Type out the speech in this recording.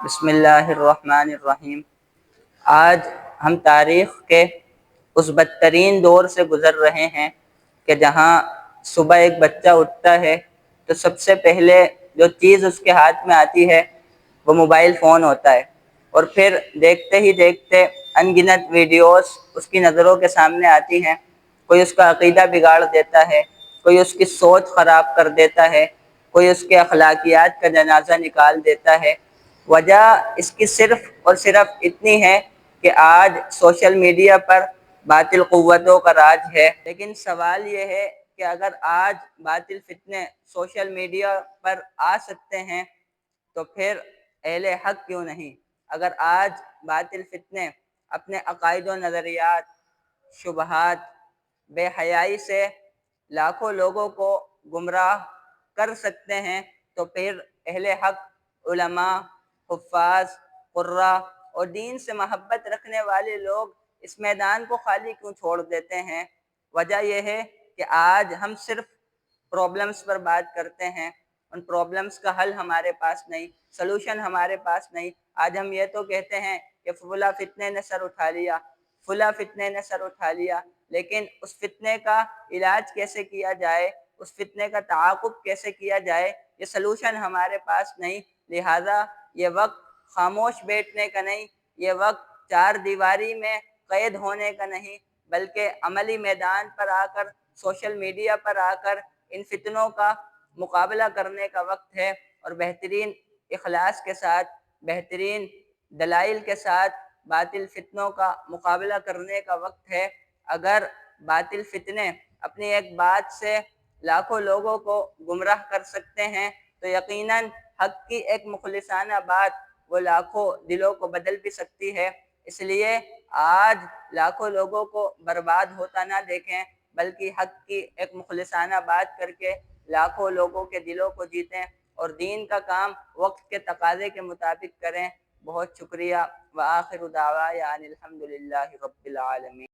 بسم اللہ الرحمن الرحیم۔ آج ہم تاریخ کے اس بدترین دور سے گزر رہے ہیں کہ جہاں صبح ایک بچہ اٹھتا ہے تو سب سے پہلے جو چیز اس کے ہاتھ میں آتی ہے وہ موبائل فون ہوتا ہے، اور پھر دیکھتے ہی دیکھتے ان گنت ویڈیوز اس کی نظروں کے سامنے آتی ہیں۔ کوئی اس کا عقیدہ بگاڑ دیتا ہے، کوئی اس کی سوچ خراب کر دیتا ہے، کوئی اس کے اخلاقیات کا جنازہ نکال دیتا ہے۔ وجہ اس کی صرف اور صرف اتنی ہے کہ آج سوشل میڈیا پر باطل قوتوں کا راج ہے۔ لیکن سوال یہ ہے کہ اگر آج باطل فتنے سوشل میڈیا پر آ سکتے ہیں تو پھر اہل حق کیوں نہیں؟ اگر آج باطل فتنے اپنے عقائد و نظریات، شبہات، بے حیائی سے لاکھوں لوگوں کو گمراہ کر سکتے ہیں تو پھر اہل حق، علماء، حفاظ، قراء اور دین سے محبت رکھنے والے لوگ اس میدان کو خالی کیوں چھوڑ دیتے ہیں؟ وجہ یہ ہے کہ آج ہم صرف پرابلمز پر بات کرتے ہیں، ان پرابلمز کا حل ہمارے پاس نہیں، سلوشن ہمارے پاس نہیں۔ آج ہم یہ تو کہتے ہیں کہ فلاں فتنے نے سر اٹھا لیا، فلاں فتنے نے سر اٹھا لیا، لیکن اس فتنے کا علاج کیسے کیا جائے، اس فتنے کا تعاقب کیسے کیا جائے، یہ سلوشن ہمارے پاس نہیں۔ لہٰذا یہ وقت خاموش بیٹھنے کا نہیں، یہ وقت چار دیواری میں قید ہونے کا نہیں، بلکہ عملی میدان پر آ کر، سوشل میڈیا پر آ کر ان فتنوں کا مقابلہ کرنے کا وقت ہے، اور بہترین اخلاص کے ساتھ، بہترین دلائل کے ساتھ باطل فتنوں کا مقابلہ کرنے کا وقت ہے۔ اگر باطل فتنے اپنی ایک بات سے لاکھوں لوگوں کو گمراہ کر سکتے ہیں تو یقیناً حق کی ایک مخلصانہ بات وہ لاکھوں دلوں کو بدل بھی سکتی ہے۔ اس لیے آج لاکھوں لوگوں کو برباد ہوتا نہ دیکھیں، بلکہ حق کی ایک مخلصانہ بات کر کے لاکھوں لوگوں کے دلوں کو جیتیں اور دین کا کام وقت کے تقاضے کے مطابق کریں۔ بہت شکریہ۔ وآخر دعوانا ان الحمد للہ رب العالمین۔